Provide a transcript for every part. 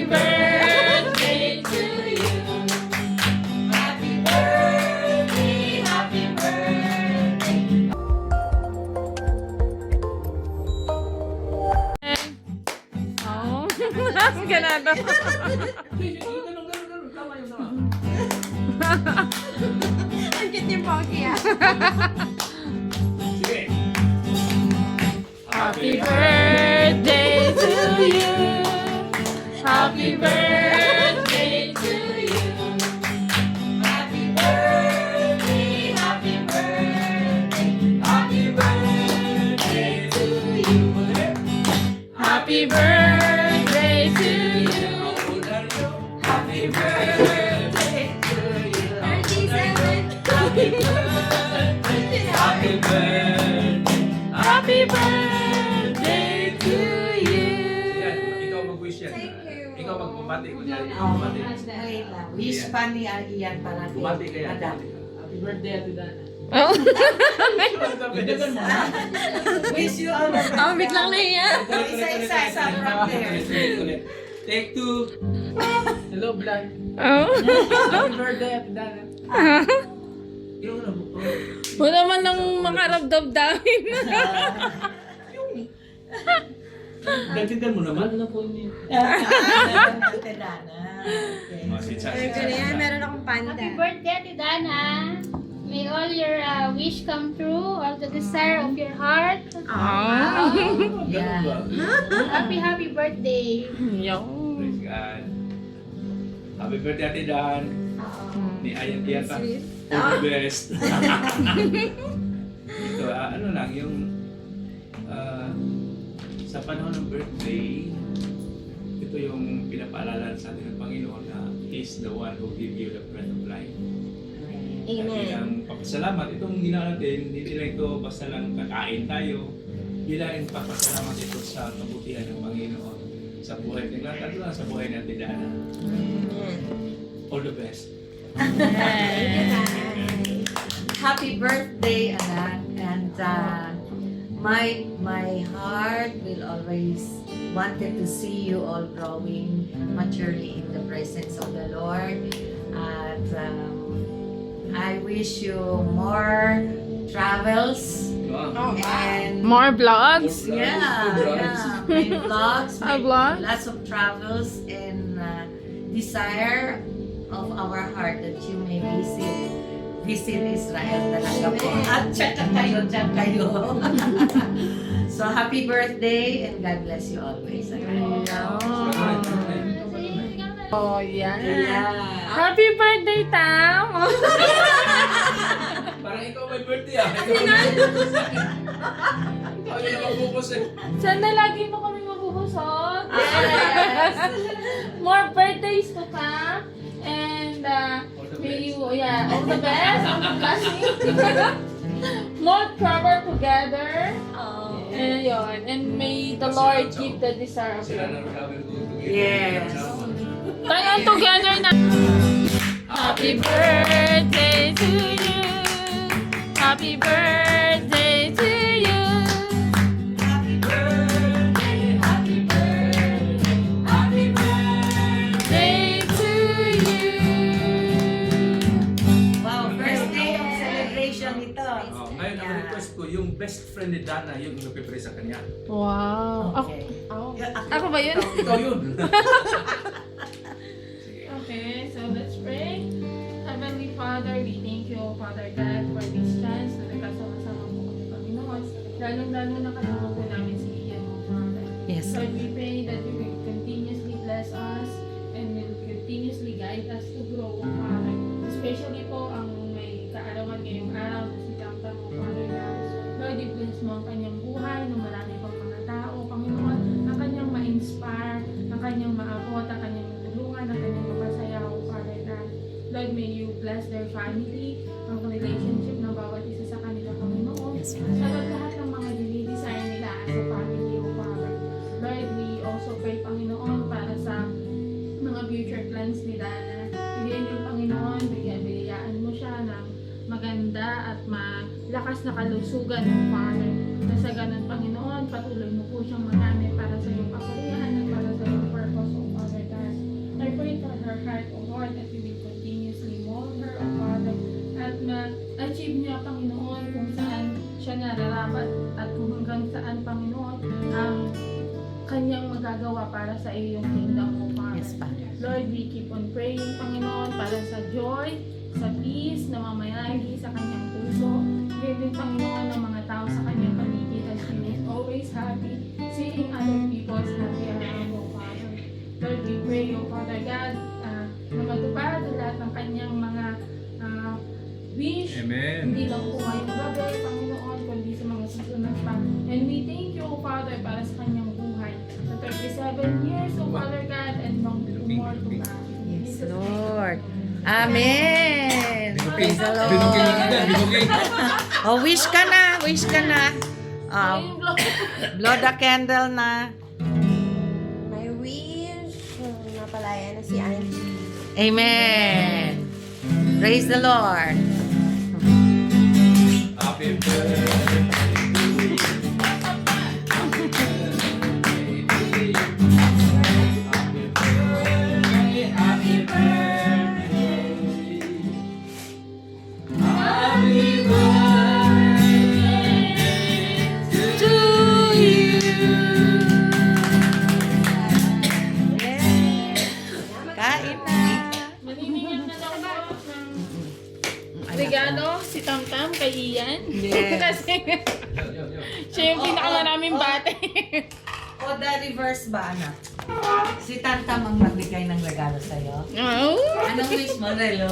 Happy birthday to you. Happy birthday, happy birthday. Oh, ang ganado. Ang cute yung Pocky ah. Sige. Happy birthday to you. Happy birthday to you. Happy birthday, happy birthday. Happy birthday to you. Happy birthday to you. Happy birthday to you. 37. Happy birthday, happy birthday. Happy birthday to you. Yan, ikaw mag-wish yan. Thank you. Ikaw magbumati ko dyan. Oh, Bumati. wait lang. Wish pa ni Ian para kay Bumati ka yan. Madam. Happy birthday, Ate Dana. Oh, Wish you all the best. oh biglang nahiya. Isa-isa sa from there. Take two. Hello, vlog. Oh. Happy birthday, Ate Dana. Yung ano, Wala man lang makarabdab-damin. Dagdagan mo naman. Ano po niya? Ate Dana. Okay. Ito na yan, meron akong panda. Happy birthday, Ate Dana. May all your wish come true, all the desire of your heart. Oh. Ganun ba? Happy birthday. Yo. Praise God. Happy birthday, Ate Dan. Ni Ayan Diata. All the best. Ito, ano lang, yung sa panahon ng birthday, ito yung pinapaalala sa atin ng Panginoon na He is the one who give you the breath of life. Bilang papasalamat, itong ginawa natin, hindi lang ito basta lang kakain tayo, bilang papasalamat ito sa kabutihan ng Panginoon sa buhay ng lahat, at lang sa buhay natin Dana. All the best. Happy birthday, anak. And my heart will always wanted to see you all growing maturely in the presence of the Lord. And I wish you more travels Wow. and More vlogs. yeah, many vlogs, Vlogs? lots of travels and desire of our heart that you may visit Israel talaga po. At tsaka kayo. So happy birthday and God bless you always. Oh, yeah. Yeah. Happy birthday, Tam! Parang ikaw may birthday ah. Ikaw yung nakabubos eh. Sana lagi mo kami mabubusog. Yes. More birthdays to come. And may you, all the best. All the blessings. More trouble together. And yun. And may the Lord give the desire of Sila your na travel to Yes. tayo together na. Happy birthday to you. Happy birthday to you. Happy birthday, happy birthday. Happy birthday. Day to you. Wow, first day of celebration ito. Ngayon, ang request ko, yung best friend ni Dana, yung nagpipray sa kanya. Wow. Okay. Ako ba yun? Ikaw yun. Okay, so let's pray. Heavenly Father, we thank you, Father God, for this chance na nagkasama-sama po kami, Panginoon. Lalong-lalo na kasama po namin si Ian, Father. Yes. Lord, we pray that you will continuously bless us and will continuously guide us to grow, Father. Especially po ang may kaarawan ngayong araw na si Tamtam, Father God. Lord, i-bless mo ang kanyang buhay ng marami pang mga tao, Panginoon, ang kanyang ma-inspire, ang kanyang maabot, ang kanyang tulungan, ang kanyang mapasayaw, Father God. Lord, may you bless their family, ang relationship ng bawat isa sa kanila, Panginoon. Yes, Sa lahat ng mga dinidesire nila as a family, O Father. Lord, we also pray, Panginoon, para sa mga future plans ni Dana. Piliin yung Panginoon, bigyan mo siya ng maganda at malakas na kalusugan, O Father. Na sa ganun, Panginoon, patuloy mo po siyang magamit para sa iyong kapurihan at para sa iyong purpose, O Father God. heart, O Lord, that you will continuously mold her, O Father, at ma-achieve niya, Panginoon, kung saan siya nararapat at kung hanggang saan, Panginoon, ang kanyang magagawa para sa iyong kingdom, O Father. Yes, Father. Lord, we keep on praying, Panginoon, para sa joy, sa peace na mamayagi sa kanyang puso. Giving, Panginoon, ng mga tao sa kanyang paligid as she is always happy, seeing other people's happy around, O Father. Lord, we pray, O Father God, na matupad ang lahat ng kanyang mga wish. Amen. Hindi lang po ngayong gabi, Panginoon, kundi sa mga susunod pa. And we thank you, O Father, para sa kanyang buhay. Sa 37 years, O Father God, and long more to come. In Yes, Jesus' name. Lord. Amen. Binukay. Praise the Lord. Binukay yung ida, binukay. Oh, wish ka na. Wish ka na. Ayun, Lord. Blow the candle na. My wish, napalaya na si Angie. Amen. Praise the Lord. Happy birthday to you. Happy birthday to you. Happy birthday, happy birthday. Happy birthday to Kain na. Maniningil na daw po ng regalo si Tamtam kay Ian. Yes. Kasi siya yung pinakamaraming bate. O the reverse ba, anak? Si Tantam ang nagbigay ng regalo sa'yo. Oh, Anong wish mo, Relo?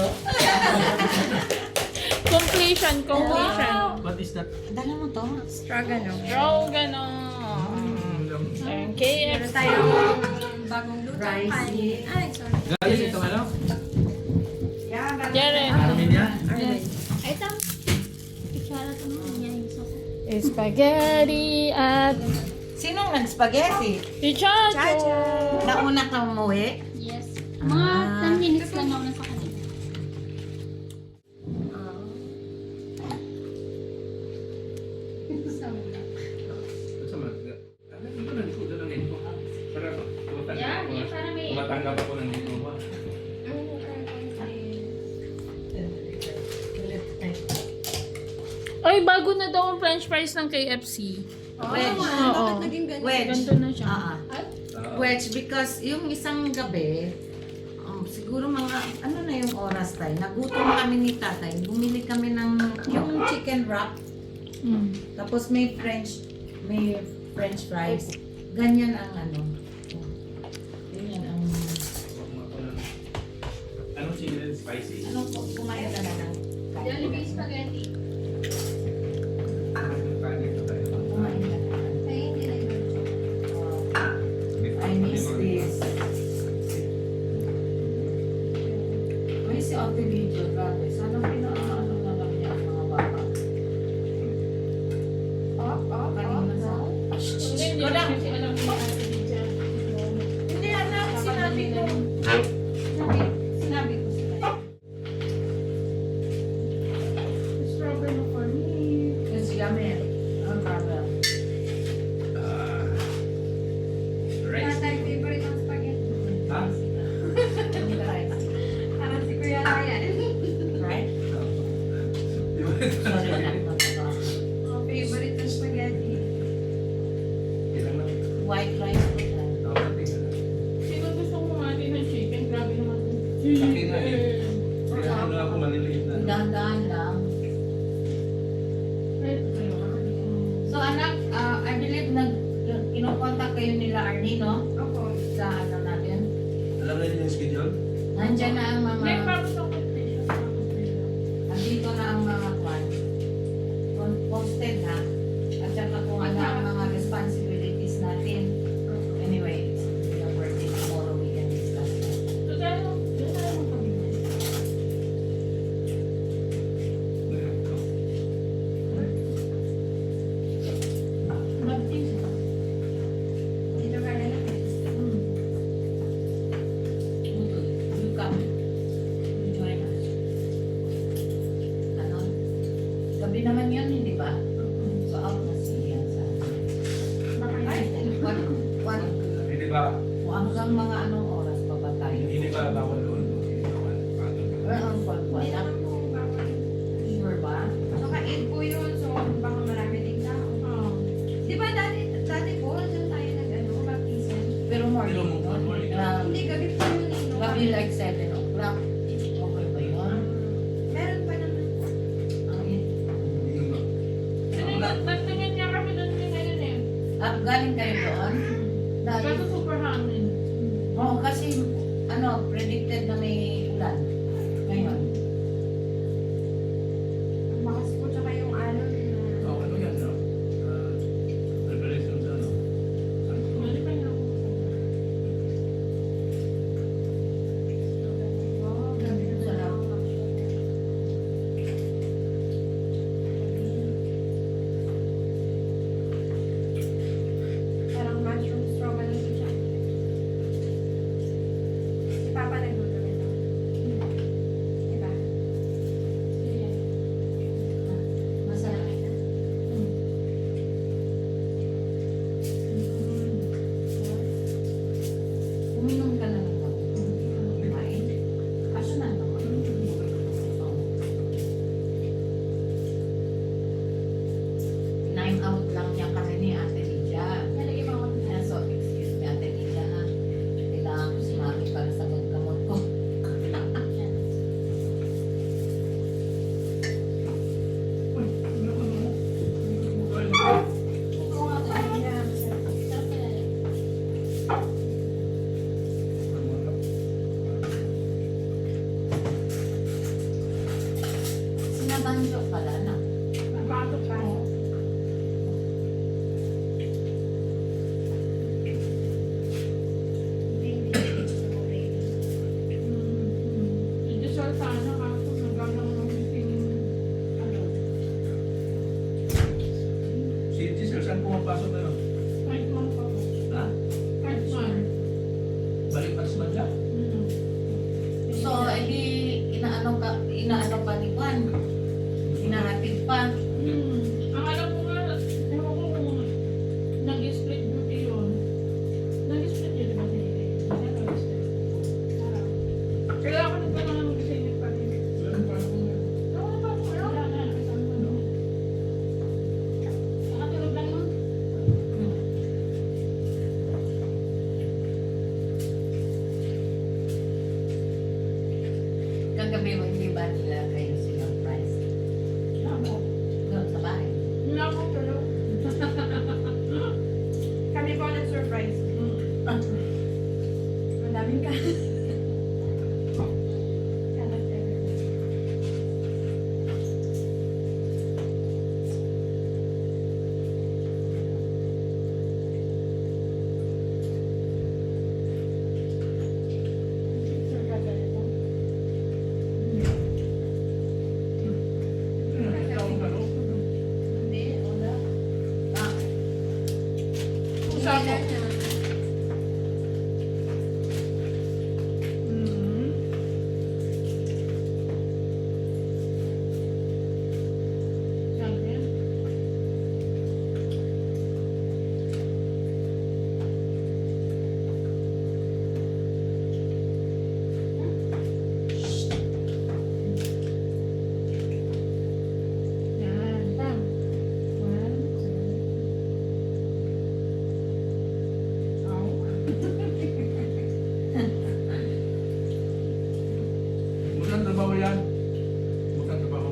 completion. What is that? Dala mo to. Stroganoff. Oh, ganon. Meron KFC. tayong bagong luto. Rice. Kanin. Ay, sorry. Guys, ito ano? Jaren. Armin yan? Arnel. Ay, tam. Kutsara to mo. Yan yung sauce. Spaghetti at Sinong nag-spaghetti? si Chacho. Chacho. Nauna kang umuwi? Yes. Mga 10 minutes lang ako nasa kanila. Sama. Ano ito na dito? Dala nito. Para Yan, yan, para may... tumatanggap ako ng diploma. Ay, bago na daw ang french fries ng KFC. Wedge. Oo. Bakit naging ganyan? Wedge. Ganito na siya. Wedge because yung isang gabi, siguro mga, ano na yung oras tayo, nagutom kami ni tatay, bumili kami ng yung chicken wrap, Mm. tapos may french fries. Ganyan ang ano. Ganyan ang, Anong chicken spicy? ano po, kumain ka na ng Jollibee spaghetti. kumain ka na ng Ay, hindi na yun. I miss this. May si Ate Video, grabe. Sana pinaano na lang niya ang mga bata. Kanina sa... Hindi Wala. naman kasi alam ko na dyan. Hindi, anak. Sinabi ko. Sinabi ko sila. Strawberry for me. It's yummy. Ang baba. Rice. Tatay, favorite ang spaghetti. Ha? Yung rice. Parang si Kuya Ryan. Right? Sorry na. Favorite ang spaghetti. Ilan lang? White rice po tayo. Tingnan na. Sino gusto kumain ng chicken? Grabe naman. Laki na eh. Kaya ano ako maliliit na. Dahan-dahan lang. So anak, I believe kinokontak kayo nila Arnie, no? Opo. Sa ano natin. Alam na niyo yung schedule? Nandyan na ang May mga, bago sa competition. nandito na ang mga kwan. Posted na. At saka kung ano ang mga responsibilities natin. Anyway, it's your birthday tomorrow, we can discuss that. So, tayo kami. Dito ka na lang. You come. Enjoy Pero mo, morning. Hindi, gabi pa yun eh. no? Gabi like 7 o'clock. Okay ba yun? Meron pa naman. Ang Nagtingin niya kami doon ngayon eh. galing kayo doon? Kaso Dahil, super hangin. oo, kasi, predicted na may ulan. Ngayon. Bakas po tsaka yung alon na. Oh, ano yan, no? Preparation sa ano? Mali pa niya ako. Oh, gabi na Sarap. Parang mushroom stroganoff siya. Si Papa nagluto nito. Diba? Masarap. Uminom ka na ng gamot. Kumain. Kaso na naman. Oo. 9 out lang niya kasi ni Ate Lydia. Nalagay mo ako Kaya so, excuse me, Ate Lydia ha. Kailangan ko si Mami para sa gamot ko. Sinabanjo pala na. Nagbato pa. I-dissolve sana kaso nagagawa ng meeting. Ano? Si Giselle, saan pumapasok na yun? Kahit man pa. Ha? Kahit man. Balik pa sa madya. So, edi, inaano pa ni Juan. Hinahatid pa. Ang alam ko nga, ewan ko kung nag-split duty yun. Nag-split yun, di ba? Nag-split. Parang. Kaya ako nagtanong ng mag-singit pa rin. Ako na pa ako. Wala na. Isang ano. Nakatulog lang yun. Kagabi mo, hindi ba nila kayo sinurprise? Ako. Doon sa bahay. Wala akong tulog. Kami po nag-surprise. Madaming ka. Kalat everywhere. Hindi, wala. Ah, Usapo. Sabi. Yan, tam. One, two. Ow. Magandang trabaho yan. Magandang trabaho.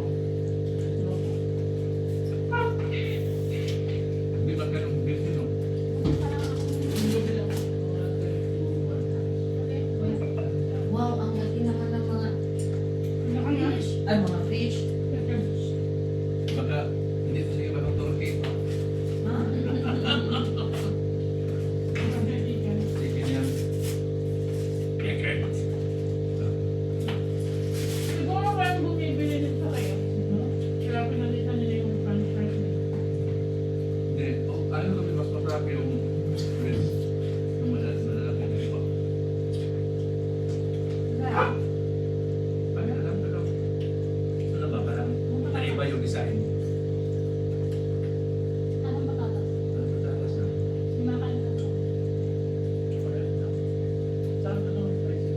Hindi ba ganun busy, no? wow, ang laki naman ng mga fish. Ay, mga fish. Baka hindi ito sige ba turkey. Ha? Chicken yan. Siguro ba yung bumibili nito kayo? Kaya pinalitan nila yung french fries nila. Hindi. Oh, ano kami mas masarap yung ribs. Yung malalaki na ito. Ano lang, pero ano ba, parang naiba yung design. Anong batata? Ano ba talas na? Kumakain ka ba? Correct na. Saan ano? Pricey?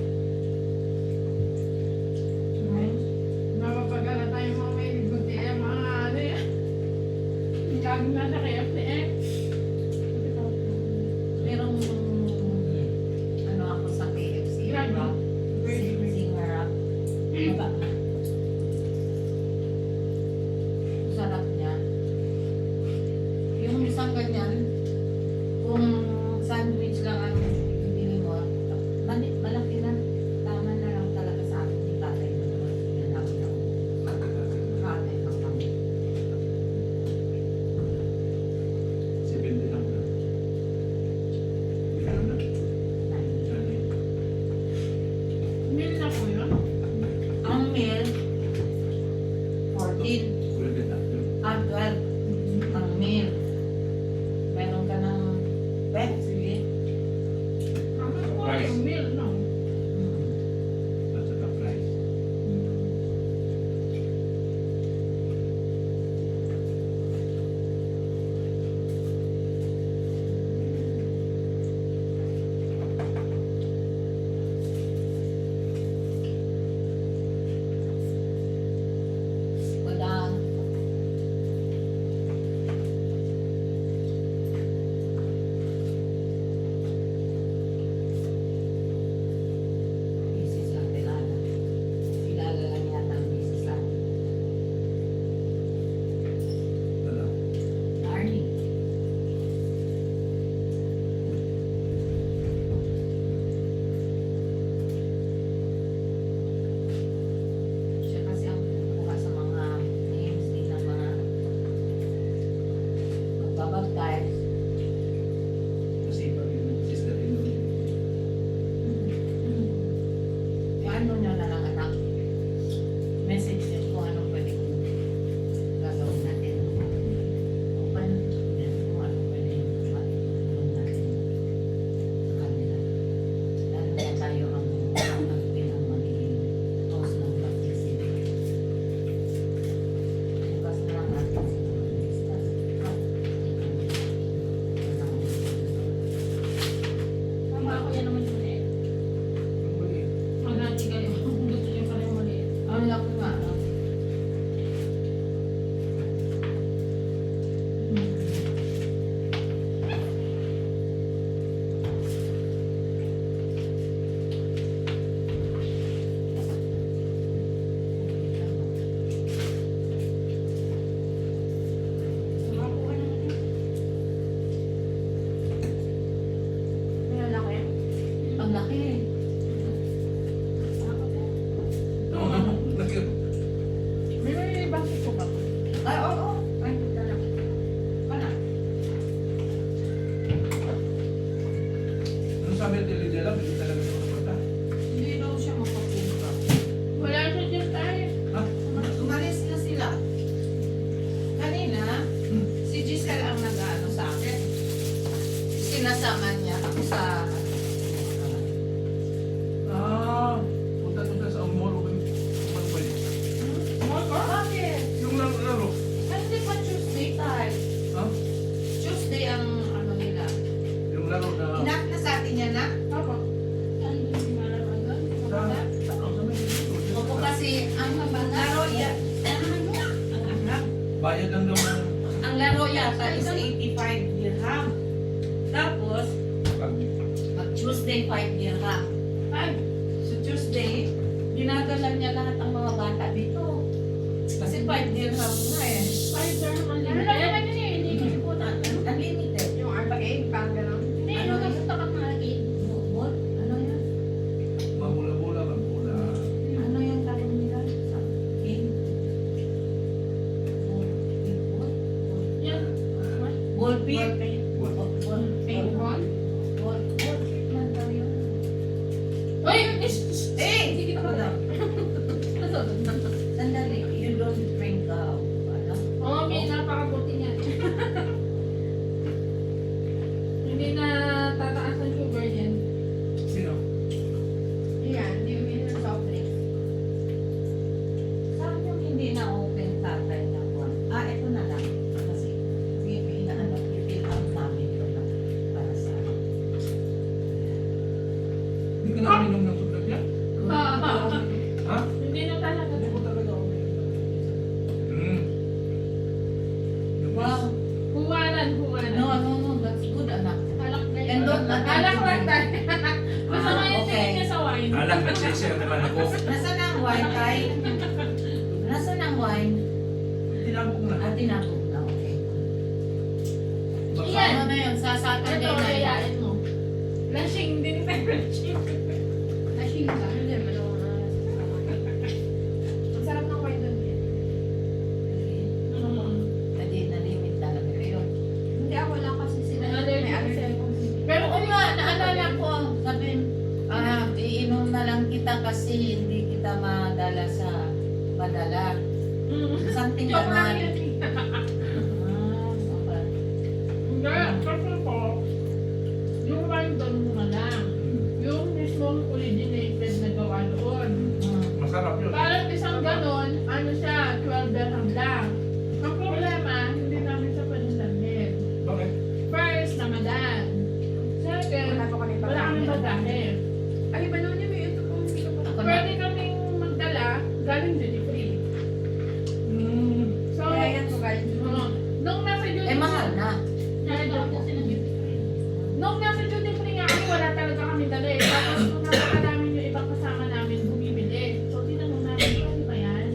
Mapapagala tayo mga may libuti mga ano yan. Ang gagawin na sa KFC eh. ganyan, kung sandwich lang ang bibili mo, malaki na, tama na lang talaga sa akin ni tatay mo naman. Yan ako na. Katay lang kami. 70 lang na. Ano na? Meal na po yun. Ang meal, 14. Kulay na. 12. Ang meal. Meron ka ng sige. Ano po yung meal, no? At saka price. Wala. Misis lang kilala. Kilala lang yata ang misis lang. Ano? Arnie. Siya kasi ang kumukuha sa mga names din ng mga magbabaptize. Kasi iba yung sister-in-law niya. Ano nyo na lang anak, message nyo kung anong pwede kong gagawin natin. Open yan kung anong pwede matulong natin sa kanila. Lalo na tayo ang ang magiging host ng baptism. Bukas na lang natin siguro discuss. Tama ako yan naman yun eh. Ang mali. Maghati kayo kung gusto nyo pareho maliit. Ang laki nga. No? Makuha na natin. May lalaki. Ang laki. Oo, laki. May bakit po ba? Ay, oo. Ay, puta lang. Wala. Ano sabi ni Lydia lang, hindi talaga siya makapunta. Hindi daw siya makapunta. Wala siya dyan tayo. Ha? Umalis na sila. Kanina, si Giselle ang nag-ano sa akin. Sinasama niya ako sa... Punta sa mall o kung pwede. Bakit? Yung laro. Ay, hindi pa Tuesday tayo. Ha? Tuesday ang ano nila. Yung laro na... Inak na sa atin yan na? Opo. Ano yung malaro doon? Sa may Opo kasi ang laro yan. bayad lang daw ng... Ang laro yata is 85 dirham. Tapos, pag Tuesday 5 dirham. Ay, So Tuesday, ginagalan niya lahat ng mga bata dito. Kasi 5 dirham na eh. 5 naman lang. Ano lang naman yun eh, hindi ko po natin. Unlimited. Yung arcade, parang gano'n. Hindi, Ano ano yun? kasi takat na arcade. What? Ano yan? Mamula-mula, mamula. Ano yung tawag nila? Sa game? What? Yan. Ball pit? What? Ball Paintball. Ball pit man daw yun. Uy! Eh! Hindi kita Wala. Nasod. Sandali. You don't drink ano? Oo, may napakabuti niya. Hindi na tataas ang sugar yan. Sino? Yan, hindi yung minum ng soft drinks. Saan yung hindi na open tatay na one? Ito na lang. Kasi i-fill out namin ito na para sa Hindi ka nakaminom ng sugat niya? Ha? Hindi na talaga. Hindi ko talaga ako Hmm. Wow. Huwaran. No, that's good anak. Alak na And don't let them Alak drink. lang tayo. Basta nga yung okay. tingin niya sa wine. Alam, nagsishare naman ako. Nasaan ang wine, Tay? Nasaan ang wine? Tinapok na. Tinapog na, okay. Baka sa Saturday Ito, night. kayain mo. Lashing din tayo, lashing. Lashing ka. Hindi, malawang na. Ang sarap ng wine doon. Hindi na-limit talaga yun. Hindi ako lang kasi sila. May allergy kasi. Pero kung nga, naalala ko, sabi, iinom na lang kita kasi hindi kita madala sa madala. Something Joke lang naman. yun. Okay. Hindi, kasi po, yung wine doon mo lang. Yung mismong originated na gawa doon. Masarap yun. Parang isang ganon, ano siya, 12 dirham lang. Ang problema, hindi namin siya pwedeng dalhin. Bakit? First, Ramadan. Second, Wala pa kami wala kami bagahe. Ay, ba naman yung may ito po. Hindi ko pa. Ako na. Pwede kaming magdala, galing duty free. So, Kaya yan po guys. nung nasa duty Eh, mahal na. Nung nasa duty free nga kami, wala talaga kami dala eh. Tapos nung nakaka namin yung ibang kasama namin bumibili. So, tinanong namin, pwede ba yan?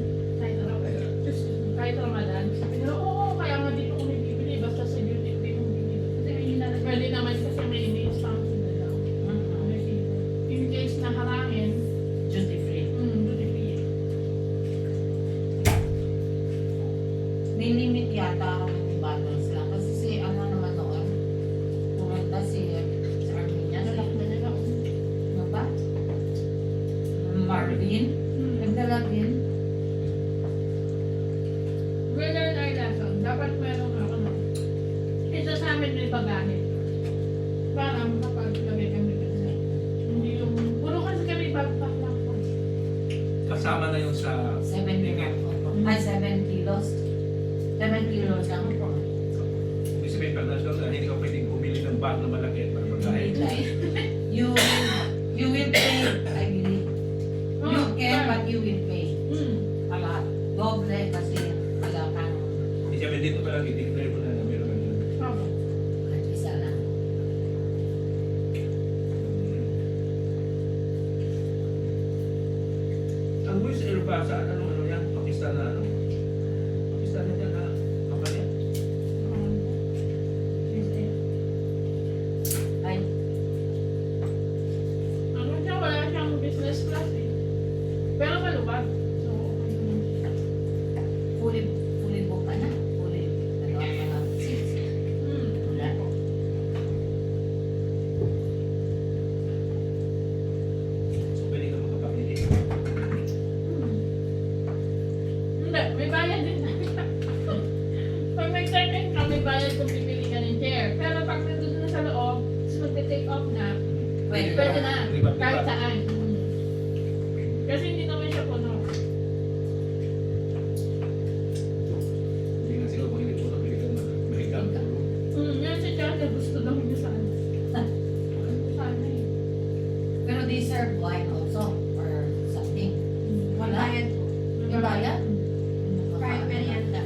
Kahit Ramadan. Sabi nila, oo, kaya nga dito kami bibili. Basta sa duty free mong bibili. Pwede naman kasi may ini-stamp sila daw. In case na harangin, Duty free. duty free. May limit yata ang bottles lang. Kasi si ano naman noon, pumunta si Armenia. Ano ba? Marvin. Nagdala din. Winner ay lesson. Dapat meron ako na. Isa sa amin may bagahe. Para makapaglagay kami kasi. Hindi yung... Puro kasi kami backpack lang po. Kasama na yung sa 7 ay 7 kilos. 7 kilos lang po. Ibig sabihin, pag nandun ka, hindi ka pwedeng bumili ng bag na malaki para magahin. You will pay, I believe. You can, but you will pay. A lot. Doble kasi wala kang Hindi sabihin dito pa lang, i-declare mo na meron ka yun. at isa lang. Ang West Air ba sa ano yan? Pakistan na ano? Pakistan na yan na kapal yan? Ay, Ano siya, wala siyang business class eh. Pero maluwag. So, okay naman siya. fully book ka na. Fully, ano ang mga seats. Wala po. So pwede ka makapamili. Hindi, may bayad din. Pag nag-second ka, may bayad kung pipili ka ng chair. Pero pag nandun na sa loob, tapos magte-take off na, pwede na. Libat-libat. Kahit saan. Kasi hindi naman siya puno. Hindi nga siguro kung hindi po na pwede ka mahigang. Yan si Chata, gusto daw niya saan. Sana eh. Pero they serve wine also or something. Wala. Bayad po. May bayad? Private merienda.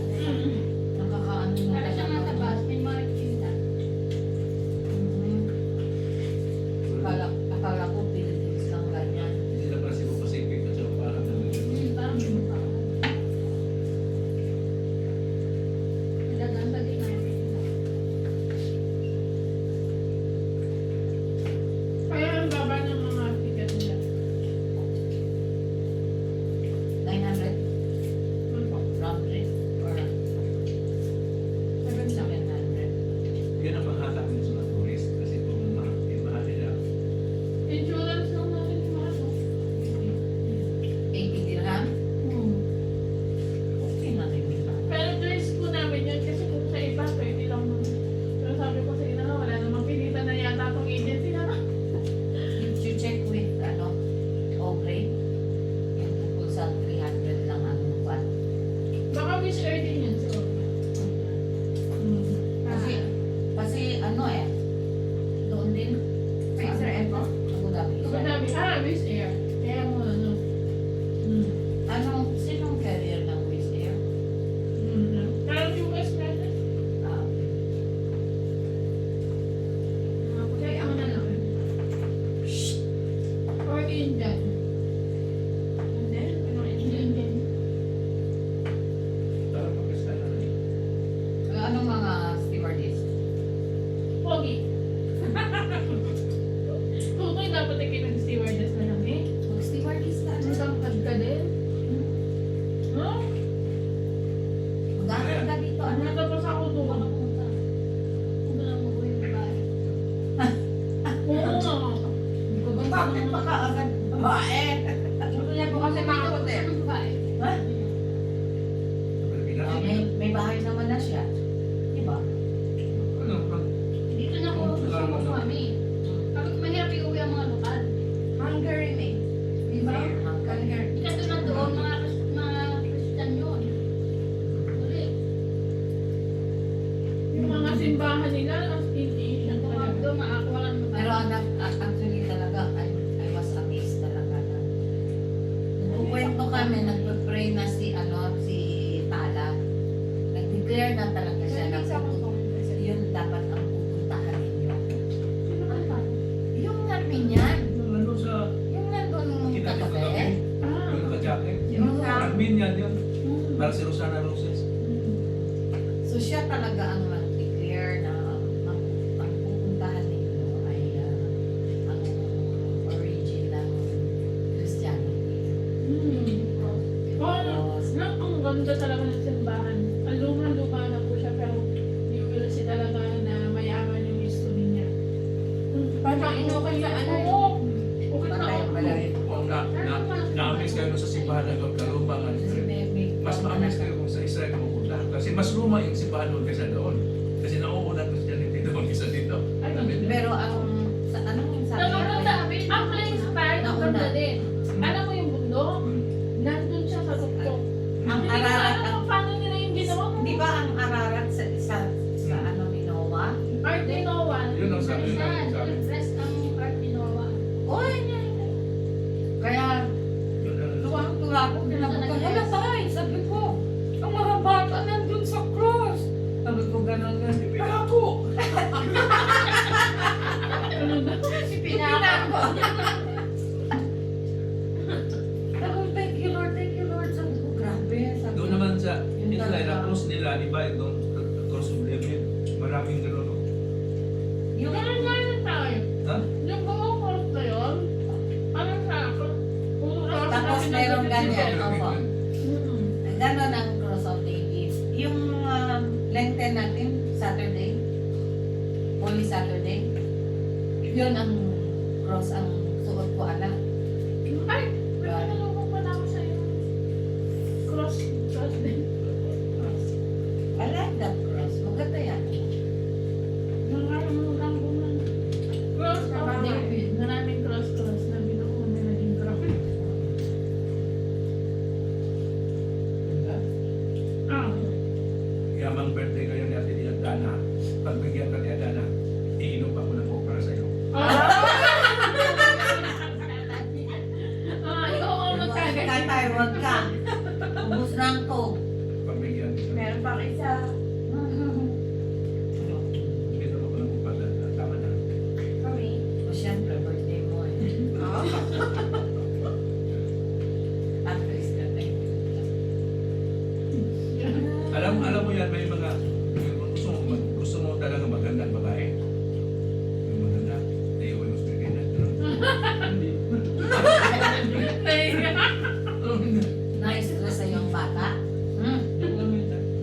Nakakaano na Para siya nasa bus, may mga tinda. Akala ko Philippines lang ganyan. Hindi sila para Cebu Pacific at saka parang Parang bumukha. Dagang sa ginagawa. Kaya ang baba ng mga ticket nila. dapat ay kayo nag-stewardess na lang eh. Mag-stewardess ka. Nagtangkad ka din. Huh? Mag-aaral ka dito, Ano anak. tapos ako doon? Oo nga. Bakit pa ka agad babae? Gusto niya po kasi makakot eh. Ah, may bahay naman na siya. Di ba? Ano? Dito na ko gusto ko kami. Kapag mahirap iuwi ang mga lokal. Hungary, may. Di ba? Hungary. Hindi ka tulad doon, mga Christian yun. Uli. Yung mga simbahan nila, as in Asian Doon talaga. doon, makakuha ka ng Pero anak, actually talaga, I was amazed talaga na. Nagkukwento kami, nagpe-pray na si Tala. Nag-declare na talaga siya na yun dapat ang pupuntahan ninyo. Sino ka pa? Yung Armenian, Yung nandun sa yung nandun mong kita ko katabi. kagabi. Ah. Yung naka-jacket. Yung Admin yan yun. Hmm. Para si Rosana Roses. So siya talaga ang nag-declare na ang pupuntahan ninyo ay ang origin ng Christianity. Oh, ang ganda talaga ng simbahan. Ang luma-luma na po siya pero you will see talaga na mayaman yung history niya. Parang Inukay sa ano? Oo. Okay na Patay ako. pala. Kung na-amaze kayo sa simbahan ng Kalubangan. Mas ma-amaze kayo kung sa Israel ka pupunta. Kasi mas luma yung simbahan doon kaysa doon. Kasi nauuna Christianity doon kaysa dito. Ay, Pero ang anong sabi Ang niya? ang place part, ang ganda din. Alam mo yung bundok? Nandun siya sa tuktok. Ang Hindi ko Ararat, alam kung paano nila yung ginawa. di ba ang Ararat sa ano ni Noah? Art ni Noah. Yun ang sabi Isa, nila. Sabi. rest ang art ni Noah. Oy, kaya Yun ang- tuwang-tuwa ko kinabukan. Hala tayo, sabi ko, ang mga bata nandun sa cross. Sabi ko gano'n gano'n. Pinako! Pinako. Sabi ko, thank you Lord. Sabi ko, grabe. Sabi Doon ko, naman sa Yun Israel, talaga. ang cross nila, di ba, itong cross of David, maraming gano'n. no? yung Ganun nga yun tayo. Ha? Yung buong course na yun, parang sa ako. Tapos meron ganyan, Pero opo. Mm. Ganon ang cross of David. Yung lenten natin, Saturday, Holy Saturday, yun ang cross ang suot ko, anak. Ay, pinalulong pa na ako sa'yo. Cross din. I like that cross. Maganda yan. Nangaramang ko man. Cross of David. Maraming cross na binuo na naging cross. Ah. Yamang birthday kayo ni Ate Adana. Pagbigyan ka ni Adana, iinom ako ng coke para sa'yo. Ikaw ang magkagay. Tatay, wag ka. Ubus na ang coke. Pagbigyan ka. Meron pa isa. Dito ako ng coke para tama na. Kami. O syempre, birthday mo eh. At least na Alam mo yan, may mga gusto mo talaga magandang babae. Yung maganda, naiuwi mo sa kanya. Hindi. Na-stress sa iyong bata.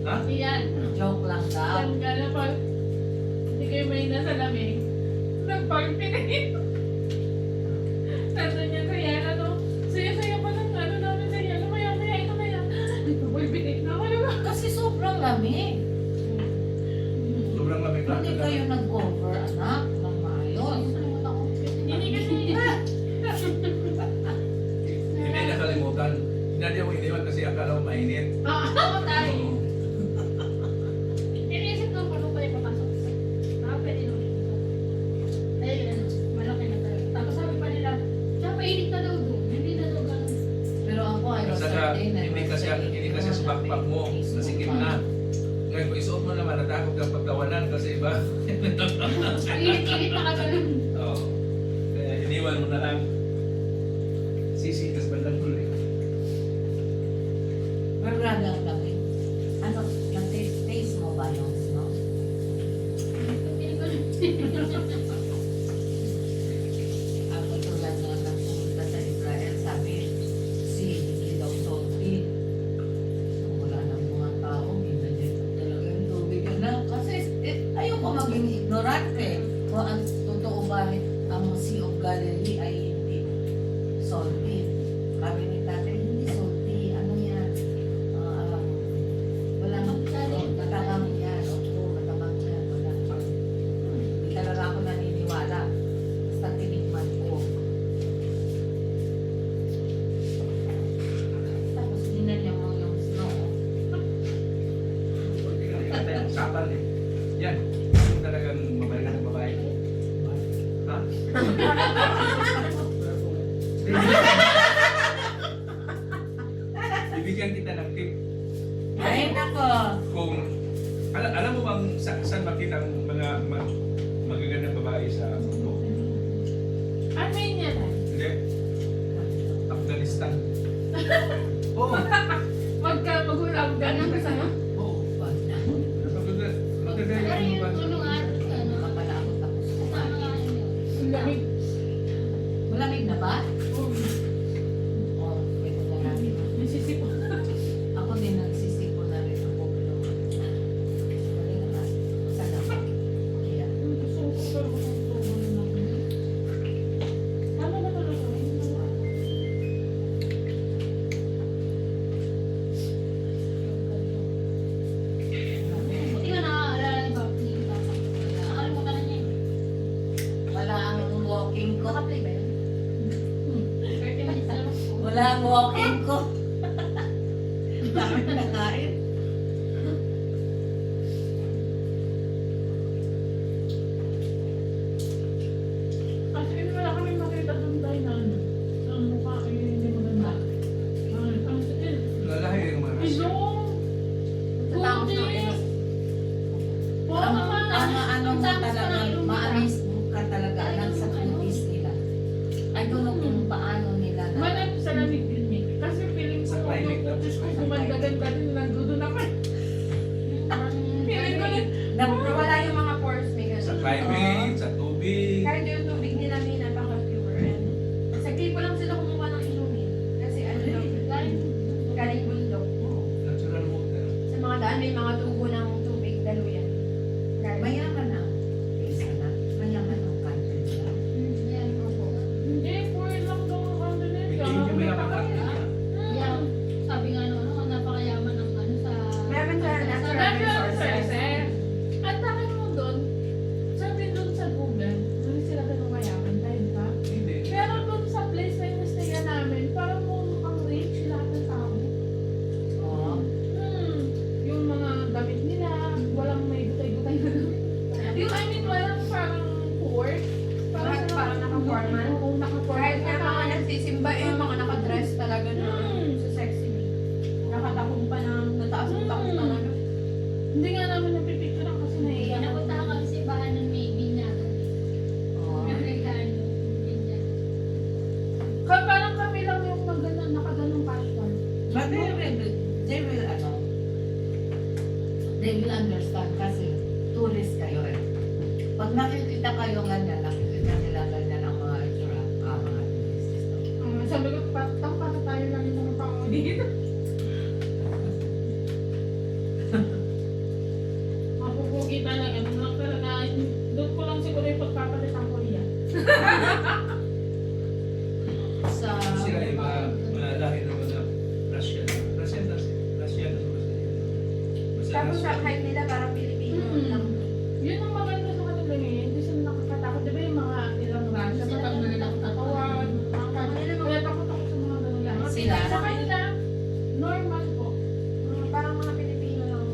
Ha? Yan. Joke lang daw. Yan ka na pag hindi kayo may nasa lamig. Nag-party kayo. Nandun yan sa yan, ano. Saya-saya pa ng ano namin sa yan. Maya-maya ito na yan. Nagpapalpitik na ako. Kasi sobrang lamig. Sobrang lamig lang. Hindi kayo nag-cover, anak, ng maayos. Hindi kasi. Hindi nakalimutan. Hindi ako iniwan kasi akala ko mainit. Oo, tayo. Oo. Iniisip ko kung pa ipapasok. Pwede nung dito. Ayun, ano, malaki na tayo. Tapos sabi pa nila, siya mainit na daw doon. Hindi na daw ganun. Pero ako, I was Saka, certain na hindi kasi sa backpack mo, nasikip na. Ngayon, kung isuot mo naman, natakot ka pagtawanan kasi iba. Init-init na ka ganun. Oo. Kaya iniwan mo na lang. Sisi, kas bandang tuloy. Pero grabe ang lamig. Ano, taste mo ba yung snow? Hindi ko Ako to ko, ang totoo ba ang Sea of Galilee ay hindi salty? Sabi ni tatay, hindi salty. Ano yan? Wala matabang yan. Oo, matabang yan. Wala. Hindi talaga ako naniniwala. Basta tinikman ko. Tapos dinanyan mo yung snow. Hindi ka tayo usapan eh. Yan. Yung talagang mabalik ng babae. Ha? Bibigyan kita ng tip. Ay, nako. Kung alam mo bang saan makita ang mga magagandang babae sa mundo? Armenia na. Hindi. Afghanistan. Oo. Magulang ka na kasama. Oo. Maganda Pero yung yung mga tulungan, ano, Kapala ako tapos kasama nga kumain. yun. Ang lamig. Malamig na ba? Oh, Oo, pwede na natin. nasisipon. Ako din nagsisipo na rin ako. Pero, wala na. Sana ako. Kaya, Gusto ko pero gusto ko na. Ano ba talaga? Buti nga nakaalala ni Papa ni Papa. Nakalimutan na niya yun. wala ang walking ko. Naka-play ba yun? 30 minutes na lang po. Wala ang walking ko. Ang dami nakain. Kasi wala kami makita doon tayo na ano. Ang mukha ay hindi maganda. Ang sakit. lalahi yung mga Ilong. Tatapos ng Kutis. Oo Ang naman. ano mo Ang talaga, tapos na maamis ka talaga lang sa kutis nila. I don't know kung paano nila na. Malap sa lamig din eh. Kasi feeling ko Sa climate yung kutis ko tapos gumanda-ganda din. Nandun ako. Feeling ko din. Nawala yung mga pores may ganun. sa climate, sa tubig. Kahit yung tubig nila may napaka-pure. And sa gripo lang sila kumuha ng inumin. Kasi ano lang, galing bundok. Oh, natural water. Sa mga daan may mga tubo ng tubig, daluyan. Galing. Mayaman na. Isa na. Mayaman ang country nila. Yan, opo. Hindi, poor lang daw ang ano nila. Hindi yung mayaman natin niya. Yan. Sabi nga ano, napakayaman ng ano sa... Mayaman sa natural Natural resources. resources. At takot mo doon, sabi doon sa Google, hindi sila ganun mayaman tayo, di ba? Hindi. Pero doon sa place na inastayan namin, parang mukhang rich lahat ng tao. Oo. Yung mga damit nila, walang may gutay-gutay na damit. Yung I mean, walang parang poor. Lahat parang naka-formal. Oo, naka-formal. Kahit nga mga nagsisimba, yung mga nakadress talaga na so sexy. Nakatakong pa ng nataas ang takong na ano. Hindi nga namin napipicture kasi naiiyak. Napunta ka kami sa bahan ng may binyagan. Oo. May regalo. Binyagan. Parang kami lang yung nakaganong casual. But they will ano, they will understand kasi tourist kayo eh. Pag nakikita kayo ganyan, nakikita nila ganyan ang mga itsura, mga tourists. Sabi ko, para tayo lang yung mga tao dito. Mapupugi talaga. Ano lang talaga. Doon ko lang siguro yung pagpapalit ang Korea. Sa Sila yung mga lahi ng mga Russian. Russian. Tapos sa kahit nila parang Pilipino lang. Yun ang maganda sa kanila ngayon. Hindi sila nakakatakot. Di ba yung mga ilang Russia, Sila kapag nagtatawag, kaya takot ako sa mga ganun lang. Sila? Sa kanila, normal po. Parang mga Pilipino lang.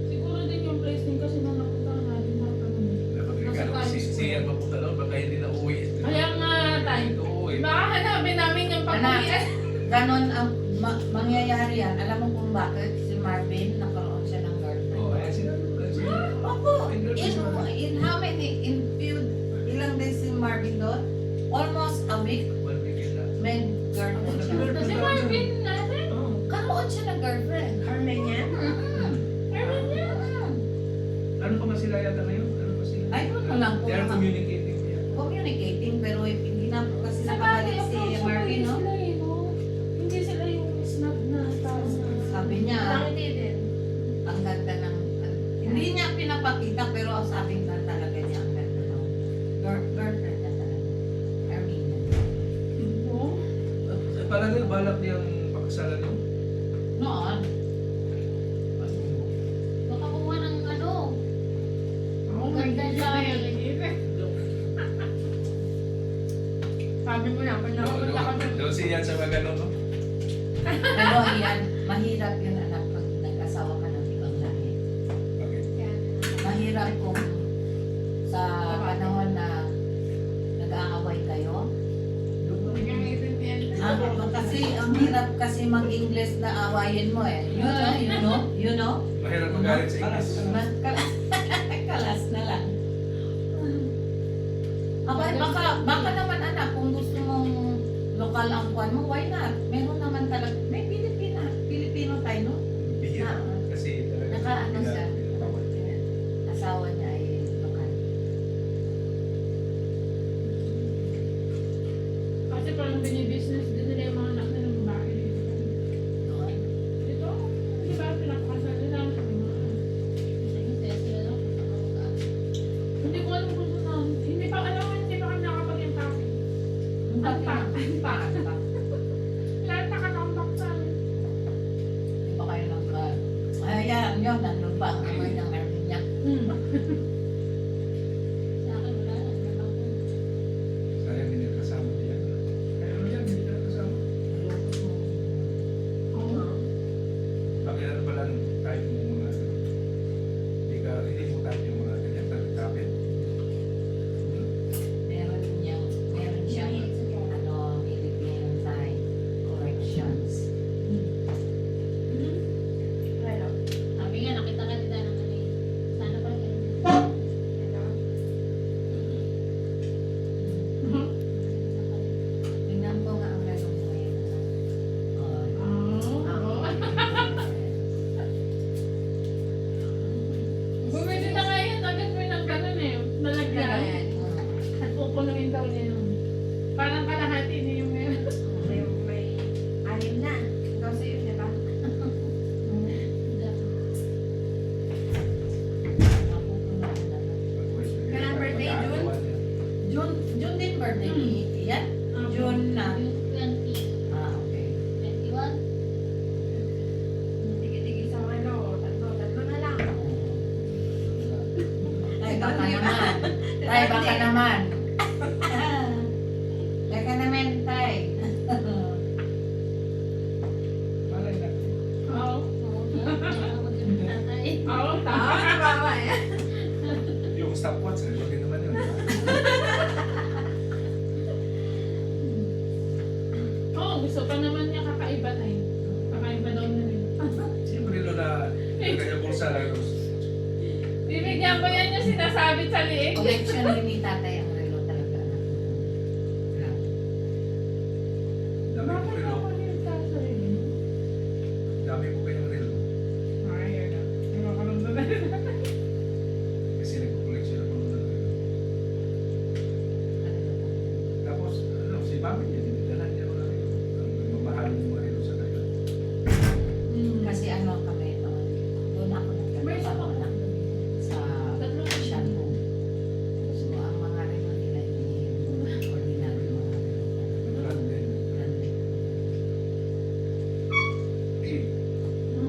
Siguro din yung place din kasi na napunta natin sa kanila. Siya mapunta doon, baka hindi na uwi. Kaya nga tayo. Hindi uuwi. Baka hanapin namin yung Anak. pag-uwian. ganon ang mangyayari yan. Alam mo kung bakit si Marvin nagkaroon siya ng girlfriend? Oh, ayan sila. Opo, in how many, in few, ilang days si Marvin doon? Almost a week, One weekend na. may girlfriend siya. Si Marvin natin. Oh. Karoon siya ng girlfriend. Armenian? Marvin yan. Ano pa ba sila yata ngayon? Ano pa sila? I don't know lang kung They are mga- communicating. Communicating, pero hindi na kasi nakabalik si Marvin, no? Sila, eh, no? Hindi sila yung snap na tao na. Sabi niya, Parang hindi din. ang ganda ng nagpakita pero ang sabi na talaga niya ang ganda daw. Girlfriend na talaga. Armenian. Oo. Parang yung balak niyang pakasalan yun. Noon. Baka kumuha ng ano. Oh my God, sayang. Sabi mo na, pag nakapunta kami. Daw siya sa mga ganun, no? Pero yan, mahirap yun anak pag nag-asawa ka ng ibang lahi. Okay. Mahirap kung sa panahon na nag-aaway kayo. Hindi kami itindihan. Kasi ang hirap kasi mag-English na awayin mo eh. You know? Mahirap magalit sa English. Kalas na lang. Abay, baka naman anak, kung gusto mong lokal ang kuwan mo, why not? Meron naman talaga, may Pilipino tayo, no? Bihira. Kasi talaga. Naka-ano siya? pinapawal. Asawa niya ay lokal. Kasi parang binibusiness din nila yung mga anak na ng babae. Noon. Ito, di ba, pinapakasal nila. Hindi ko alam kung saan. Hindi pa alam, hindi pa kami nakapag-impact. Unpack. Lahat nakatambak sa amin. Di ba kayo ayan, yun, nandun pa ang amoy ng Armenia. Sayang hindi kasama niya. Kaya ano yan, hindi ka kasama. Oo. Bakit ano pala type mo mga hindi mo type yung mga ganyan, tapit. Meron siyang Philippine Thai corrections. Sabi nga, nakita ka nila ng ano eh. Sana pala ganun. Tingnan ko nga ang relo mo ngayon. Oo. Bumili na nga yan, agad mo ng ganun eh. Nalagyan. At pupunuin daw niya yun. Parang kalahati niya yung meron. May anim na. Ikaw sa'yo, di ba? Kailan birthday, June? June din birthday ni Ian? June na. Yung 20, Okay. 21. Tige-tige sa ano. Tatlo na lang. Tay, baka naman. Tay, baka naman. Baka naman, Tay. Malay na. Oo. Tatay. Oo, Ah, tama. nabawa eh. Yung stopwatch, lagyan naman yun. Oo, gusto pa naman niya kakaiba na eh. Kakaiba daw na rin. Siyempre lo na kanya bulsa lang. Bibigyan ko yan yung sinasabit sa liig. Collection din ni Tatay ang relo talaga. Grabe. Dami ko Bakit relo. ako yung sasabihin? Dami ko kayong relo. Ay, ano. Ayoko lang doon. Kasi nagko-collection ako ng relo. Tapos, si Mami niya, dinadala niya ako ng relo. Ang mamahalin yung mga relo sa kanya. Kasi ano kami noon, doon ako May isa nagtatrabaho pa. na sa shampoo. So, ang mga relo nila hindi ordinary mga relo. Brand din. Branded.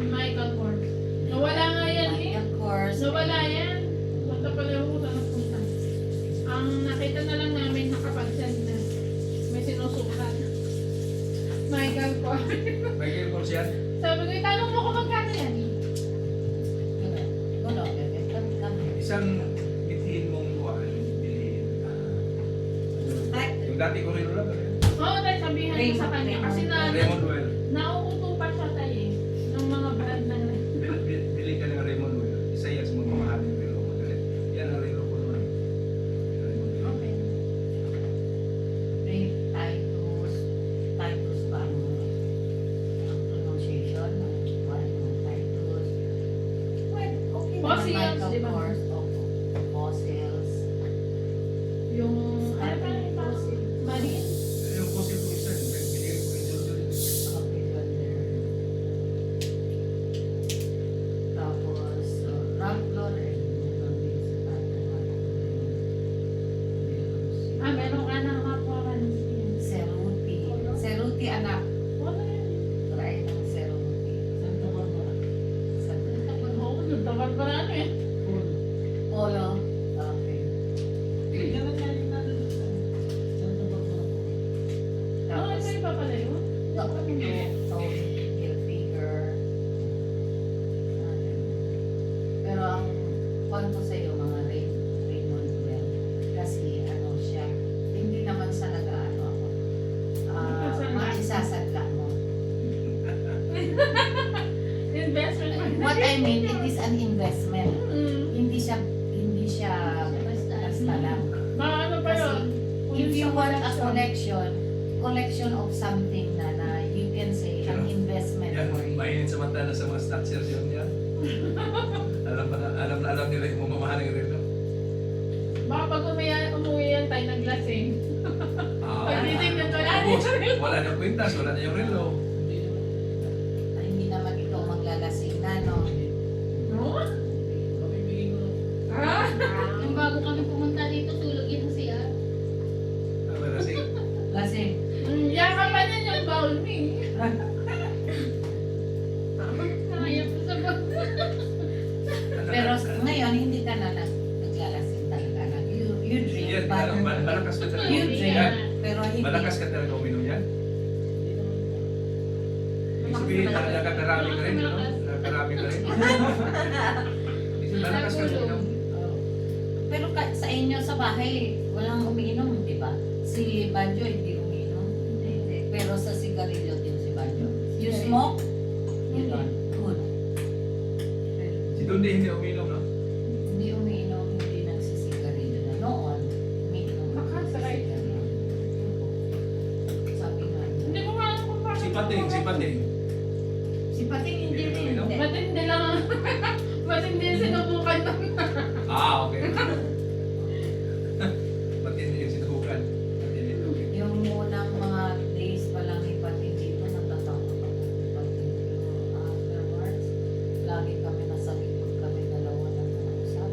Michael Kors. Nawala nga yan eh. Of course. Nawala yan. Punta pala ako sa nagpunta. Ang nakita na lang namin nakapag-send na. May sinusukat. Michael Kors. Michael Kors yan. Sabi ko, itanong mo kung magkano yan. Kuno, kami. Isang bithin mong buwan, bilhin. Yung dati ko relo lang. Oo, tayo sabihan ko sa kanya. Kasi Raymond Well. nauuto pa siya tayo eh. Ng mga brand na Bili ka ng Raymond Well. Isa yan sa mga mamahalin ng relo. Magalit. Yan ang relo ko noon. Raymond Well. Okay. Titus ba ang pronunciation? Titus. Well, okay naman. Fossils, Michael di ba? Kors, opo. Fossils. Yung, ano pa rin ba? Marine. Yung fossil ko isa, binigay ko kay Jojo. Okay, yun there. Tapos, Ralph Lauren. Bawal pa na ano eh. Polo. Okay. Ganun nga yung nanonood. Ah, Tapos, ano pa pala yun? Tone, Hilfiger. Pero ang kwento sa iyo, mga Raymond Well, kasi ano siya, hindi naman sa nag-ano ako. Maisasadla mo. Investment. What I mean, it is an investment. Hindi siya basta lang. Mga ano pa yun? If you want a collection of something na you can say an investment Yan, for you. mainit sa mata na sa mga structure yun yan. alam nila yung mamamahaling rin, no? Baka pag umuwi yan tayo ng lasing. Ah, Pagtitignan ko lang. tapos, wala niyang kwintas, wala na yung relo. Hindi naman ikaw maglalasing na, no? No? Ah? Yung bago kami pumunta dito, tulog yun siya. Kasi, Lasing. Yakap pa niya yung bowl me. Kaya po sa bag. Pero ngayon, hindi ka na naglalasing talaga. You drink, yan, but malakas ka talaga. you drink, Yan, pero hindi. malakas ka talaga uminom yan. Ibig sabihin, nakakarami ka rin, no? Nakakarami ka rin. Malakas ka uminom. Pero sa inyo sa bahay, walang umiinom, di ba? Si Banjo hindi umiinom. Pero sa sigarilyo din si Banjo. You smoke? You don't. Good. Si Dundi hindi uminom, no? Hindi umiinom, hindi nagsisigarilyo na noon. Umiinom. Makasakay. Sabi nga niya. Hindi ko alam kung bakit. Si Pating. Si Pating hindi rin. Umiinom? Hindi. Ba't hindi lang, ba't hindi sinubukan ng Ah, okay. Matindi yung sinubukan. Matindi. Yung unang mga days pa lang ni Pating dito, natatakot ako ni Pating. Pero afterwards, lagi kami nasa likod kami dalawa na nag-usap.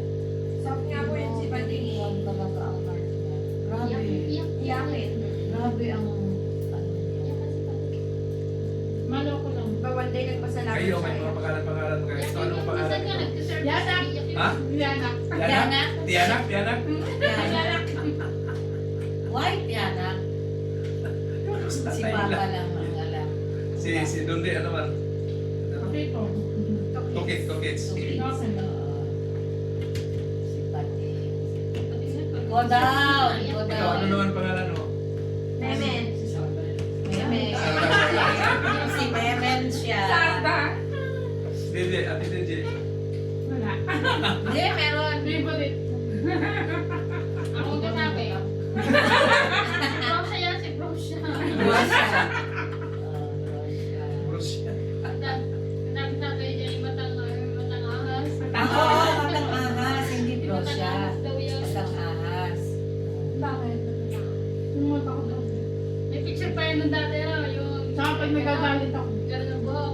Sabi nga po yun si Pating. Yan talaga ang heart niya. Grabe. Iyakin. Grabe ang ano niya. Mano ko lang. Bawal din nagpasalamat Kayo, may siya. mga pangalan mo kayo. Ito, anong pangalan mo? Yanak. Ha? Yanak. Tianak? Tianak? Tianak? Tiyanak. Why Tiyanak? Si Papa lang ang alam. Si Dundi, ano man? Okay po. Tukit. Okay. Si Pating. Go down! Go Ikaw, down! ano naman pangalan mo? Memen. Memen. Si Memen siya. Sarda. Dili, Ate Dili. Wala. Hindi, meron. Favorite. Ako katabi. Rosha yan si Rosha. Russia. Russia. Nagtatay niya yung matang ahas. Oo, matang ahas. Hindi Matang Russia. ahas daw yun. Matang ahas. Bakit? Pumunta ko daw. May picture pa yun nung dati yung Saka pag nagagalit ako. gano'n ang buhok.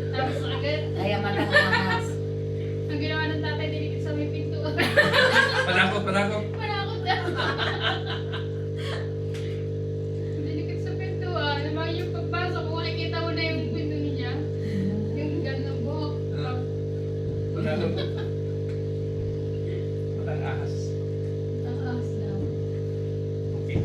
Tapos agad, Kaya matang ahas. ang ginawa ng tatay, dinikit sa may pinto. Panakot. Panakot na. Dinikit sa pinto naman yung pagpasok, kung makikita mo na yung pinto niya. Yung gano'n ang buhok. Panakot. Matang ahas. Ang ahas daw. Tukit.